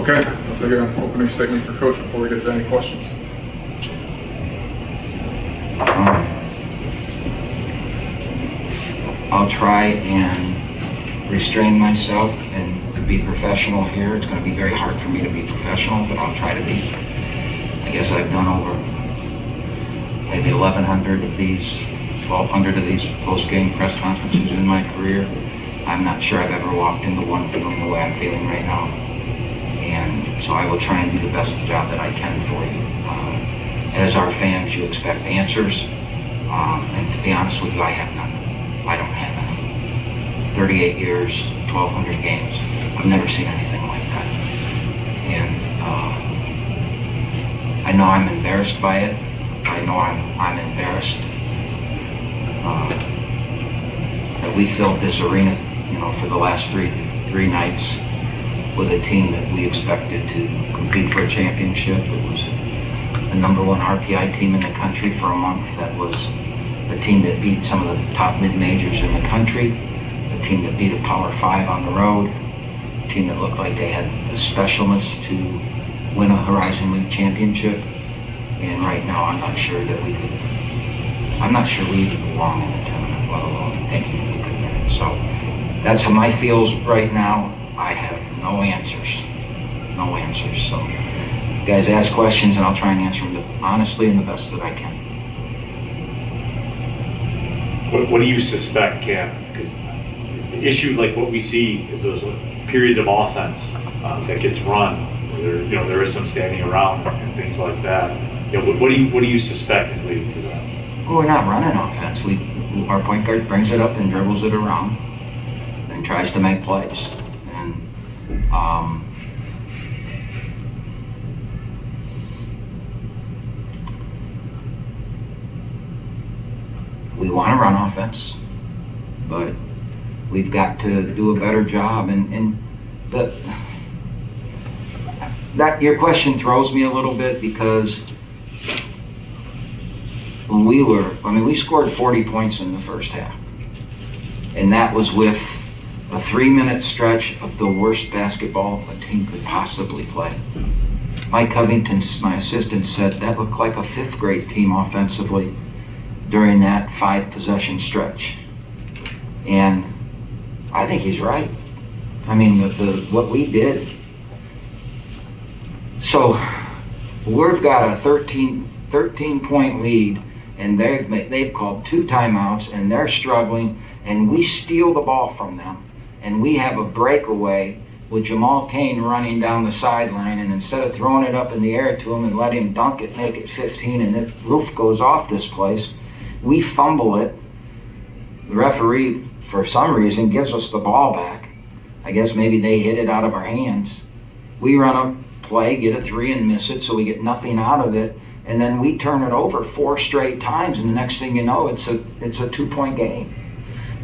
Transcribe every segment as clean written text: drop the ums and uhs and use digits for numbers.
Okay, let's take an opening statement for Coach before we get to any questions. I'll try and restrain myself and be professional here. It's going to be very hard for me to be professional, but I'll try to be. I guess I've done over maybe 1,100 of these, 1,200 of these post-game press conferences in my career. I'm not sure I've ever walked into one feeling the way I'm feeling right now. And so I will try and do the best job that I can for you. As our fans, you expect answers. And to be honest with you, I have none. I don't have any. 38 years, 1,200 games. I've never seen anything like that. And I know I'm embarrassed by it. I know I'm embarrassed that we filled this arena, for the last three nights with a team that we expected to compete for a championship. It was the #1 RPI team in the country for a month. That was a team that beat some of the top mid-majors in the country, a team that beat a Power 5 on the road, a team that looked like they had the specialness to win a Horizon League championship. And right now, I'm not sure we even belong in the tournament, let alone thinking that we could win it. So that's how my feels right now. I have no answers. So you guys ask questions and I'll try and answer them honestly and the best that I can. What do you suspect, Cam? Because the issue, like what we see, is those periods of offense that gets run. There is some standing around and things like that. What do you suspect is leading to that? Well, we're not running offense. Our point guard brings it up and dribbles it around and tries to make plays. And we want to run offense, but we've got to do a better job. And that your question throws me a little bit, because when we scored 40 points in the first half, and that was with a 3-minute stretch of the worst basketball a team could possibly play. Mike Covington, my assistant, said that looked like a 5th grade team offensively during that 5-possession stretch. And I think he's right. I mean, what we did. So we've got a 13-point lead, and they've called 2 timeouts, and they're struggling, and we steal the ball from them, and we have a breakaway with Jamal Cain running down the sideline, and instead of throwing it up in the air to him and let him dunk it, make it 15, and the roof goes off this place, we fumble it. The referee, for some reason, gives us the ball back. I guess maybe they hit it out of our hands. We run a play, get a 3 and miss it, so we get nothing out of it, and then we turn it over 4 straight times, and the next thing you know, it's a 2-point game.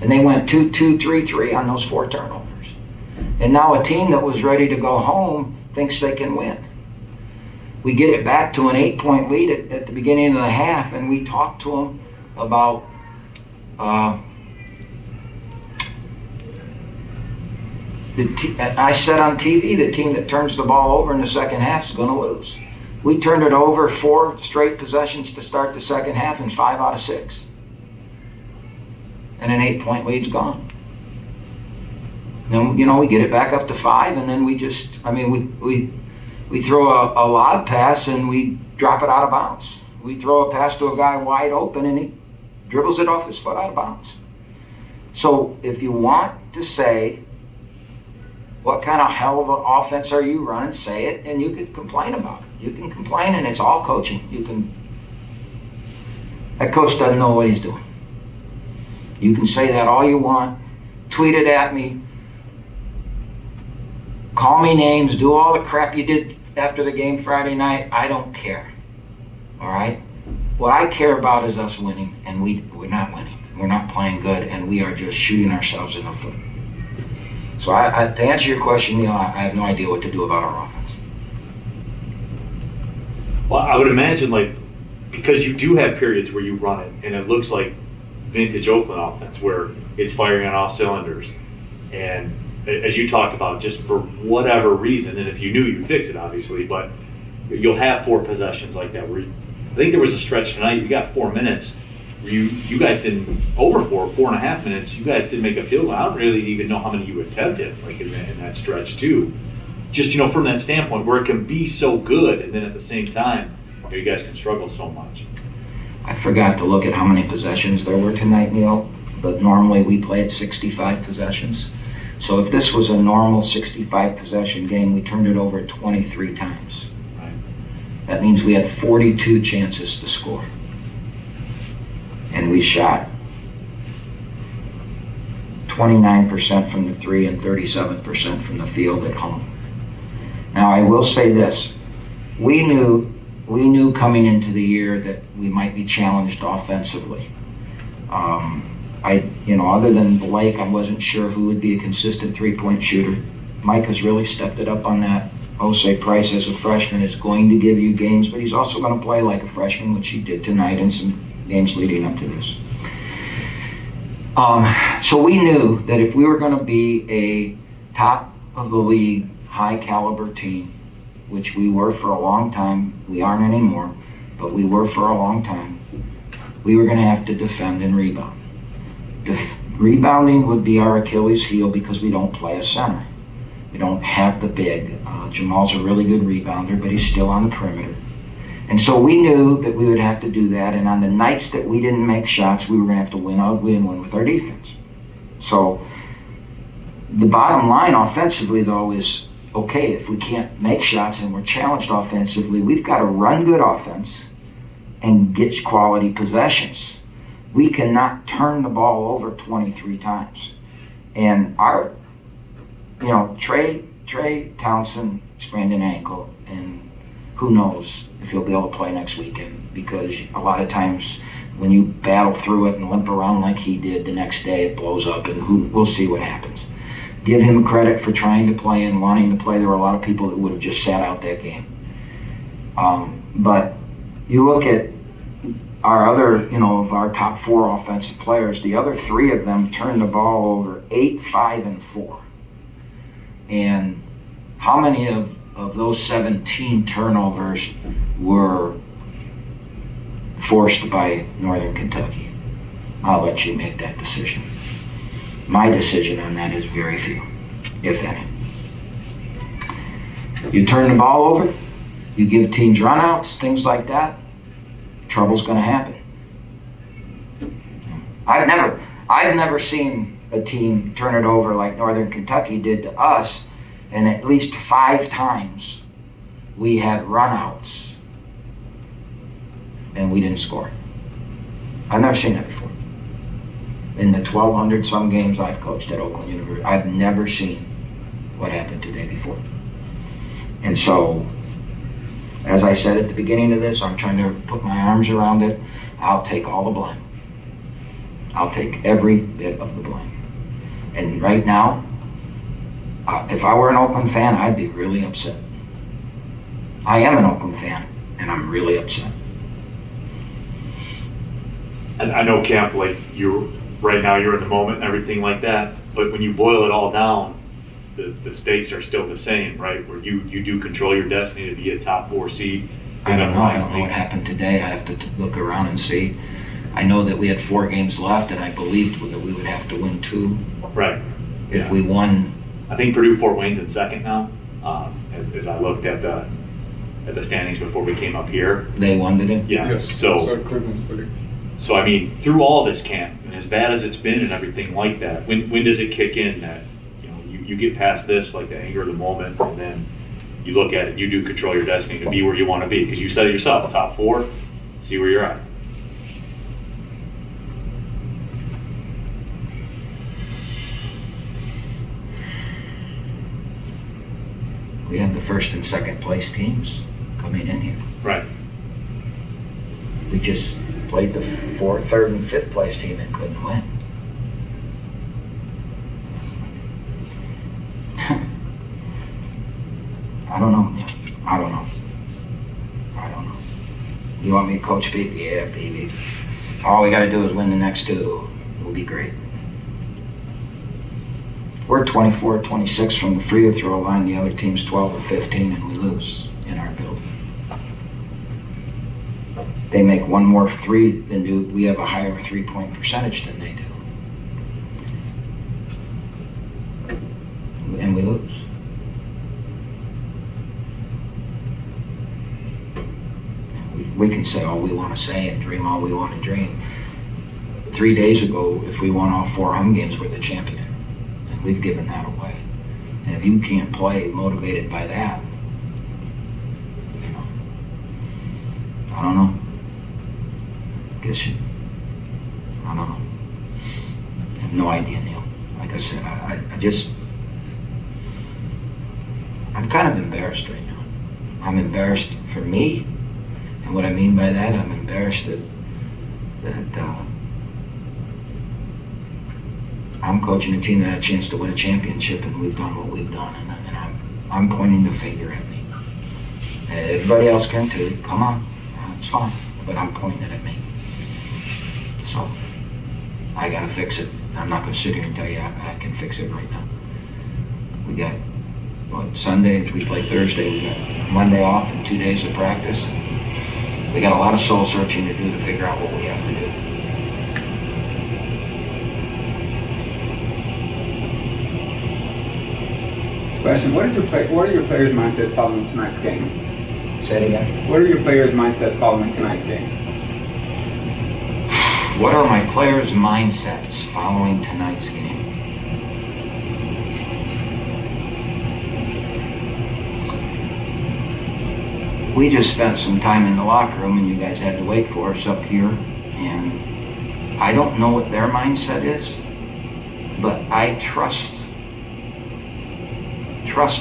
And they went 2-2, 3-3 on those 4 turnovers. And now a team that was ready to go home thinks they can win. We get it back to an 8-point lead at the beginning of the half, and we talk to them about I said on TV, the team that turns the ball over in the second half is going to lose. We turned it over 4 straight possessions to start the second half, and 5 out of 6. And an 8-point lead's gone. Then, we get it back up to 5, and then we throw a lob pass and we drop it out of bounds. We throw a pass to a guy wide open and he dribbles it off his foot out of bounds. So if you want to say, what kind of hell of an offense are you running, say it, and you can complain about it. You can complain, and it's all coaching. That coach doesn't know what he's doing. You can say that all you want, tweet it at me, call me names, do all the crap you did after the game Friday night. I don't care, all right? What I care about is us winning, and we're not winning. We're not playing good, and we are just shooting ourselves in the foot. So to answer your question, I have no idea what to do about our offense. Well, I would imagine, because you do have periods where you run it, and it looks like vintage Oakland offense, where it's firing on all cylinders, and as you talked about, just for whatever reason, and if you knew, you'd fix it, obviously, but you'll have 4 possessions like that. Where I think there was a stretch tonight, you got 4 minutes, where you guys didn't, over 4.5 minutes, you guys didn't make a field goal. I don't really even know how many you attempted, like in that stretch too. Just, from that standpoint, where it can be so good, and then at the same time, you guys can struggle so much. I forgot to look at how many possessions there were tonight, Neil, but normally we play at 65 possessions. So if this was a normal 65 possession game, we turned it over 23 times. Right. That means we had 42 chances to score. And we shot 29% from the 3 and 37% from the field at home. Now I will say this, we knew coming into the year that we might be challenged offensively. Other than Blake, I wasn't sure who would be a consistent 3-point shooter. Mike has really stepped it up on that. Jose Price as a freshman is going to give you games, but he's also going to play like a freshman, which he did tonight and some games leading up to this. So we knew that if we were going to be a top of the league, high caliber team, which we were for a long time, we aren't anymore, but we were for a long time, we were going to have to defend and rebound. Rebounding would be our Achilles heel because we don't play a center. We don't have the big. Jamal's a really good rebounder, but he's still on the perimeter. And so we knew that we would have to do that, and on the nights that we didn't make shots, we were going to have to win with our defense. So the bottom line offensively, though, is, okay, if we can't make shots and we're challenged offensively, we've got to run good offense and get quality possessions. We cannot turn the ball over 23 times. And our, Trey Townsend sprained an ankle, and who knows if he'll be able to play next weekend, because a lot of times when you battle through it and limp around like he did, the next day it blows up, and we'll see what happens. Give him credit for trying to play and wanting to play. There were a lot of people that would have just sat out that game. But you look at our other, of our top 4 offensive players, the other 3 of them turned the ball over 8, 5, and 4. And how many of those 17 turnovers were forced by Northern Kentucky? I'll let you make that decision. My decision on that is very few, if any. You turn the ball over, you give teams runouts, things like that, trouble's going to happen. I've never seen a team turn it over like Northern Kentucky did to us, and at least 5 times we had runouts and we didn't score. I've never seen that before. In the 1,200 some games I've coached at Oakland University, I've never seen what happened today before. And so, as I said at the beginning of this, I'm trying to put my arms around it. I'll take all the blame. I'll take every bit of the blame. And right now, if I were an Oakland fan, I'd be really upset. I am an Oakland fan, and I'm really upset. I know, Camp, like right now you're in the moment and everything like that, but when you boil it all down, the stakes are still the same, right? Where you do control your destiny to be a top 4 seed. I don't know what happened today. I have to look around and see. I know that we had 4 games left, and I believed that we would have to win 2. Right. If we won. I think Purdue-Fort Wayne's in second now. As I looked at the standings before we came up here. They won, did it? Yeah. Yes, so Cleveland City. So I mean, through all this camp, and as bad as it's been and everything like that, when does it kick in that you get past this, like the anger of the moment, and then you look at it, you do control your destiny to be where you want to be, because you said it yourself, top 4, see where you're at. We have the first and second place teams coming in here. Right. We just played the 4th, 3rd, and 5th place team and couldn't win. I don't know. You want me to coach Pete? Yeah, baby. All we got to do is win the next 2. We'll be great. We're 24, 26 from the free throw line. The other team's 12 or 15, and we lose in our building. They make one more three than do. We have a higher three-point percentage than they do, and we lose. We can say all we want to say and dream all we want to dream. 3 days ago, if we won all 4 home games, we're the champion. And we've given that away. And if you can't play motivated by that, you know, I don't know. I don't know. I have no idea, Neil. Like I said, I'm kind of embarrassed right now. I'm embarrassed for me. And what I mean by that, I'm embarrassed that I'm coaching a team that had a chance to win a championship, and we've done what we've done, and I'm pointing the finger at me. Everybody else can too. Come on, it's fine, but I'm pointing it at me. So I gotta fix it. I'm not gonna sit here and tell you I can fix it right now. We got Sunday, we play Thursday. We got Monday off and 2 days of practice. We got a lot of soul searching to do to figure out what we have to do. Question: what are your players' mindsets following tonight's game? Say it again. What are your players' mindsets following tonight's game? What are my players' mindsets following tonight's game? We just spent some time in the locker room, and you guys had to wait for us up here, and I don't know what their mindset is, but I trust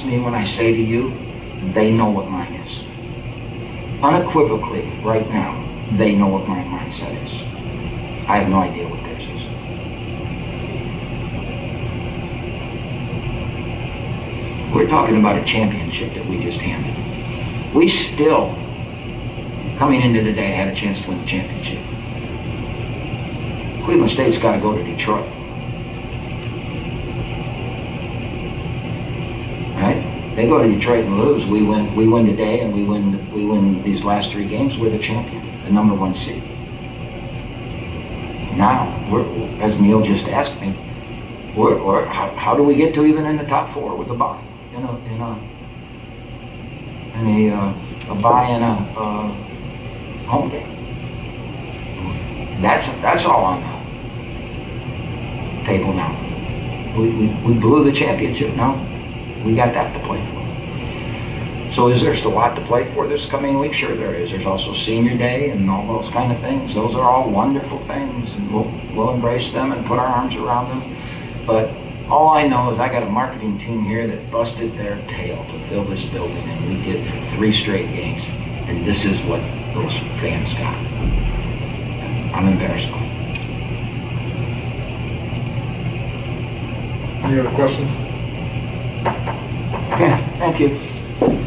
me when I say to you, they know what mine is. Unequivocally, right now, they know what my mindset is. I have no idea what theirs is. We're talking about a championship that we just handed. We still, coming into today, had a chance to win the championship. Cleveland State's got to go to Detroit. Right? They go to Detroit and lose. We win today, and we win these last 3 games. We're the champion, the number 1 seed. Now, as Neil just asked me, how do we get to even in the top 4 with a bye? A bye in a home game. That's all on the table now. We blew the championship. Now we got that to play for. So is there still a lot to play for this coming week? Sure there is. There's also senior day and all those kind of things. Those are all wonderful things, and we'll embrace them and put our arms around them. But all I know is I got a marketing team here that busted their tail to fill this building, and we did for 3 straight games. And this is what those fans got. I'm embarrassed by it. Any other questions? Okay, thank you.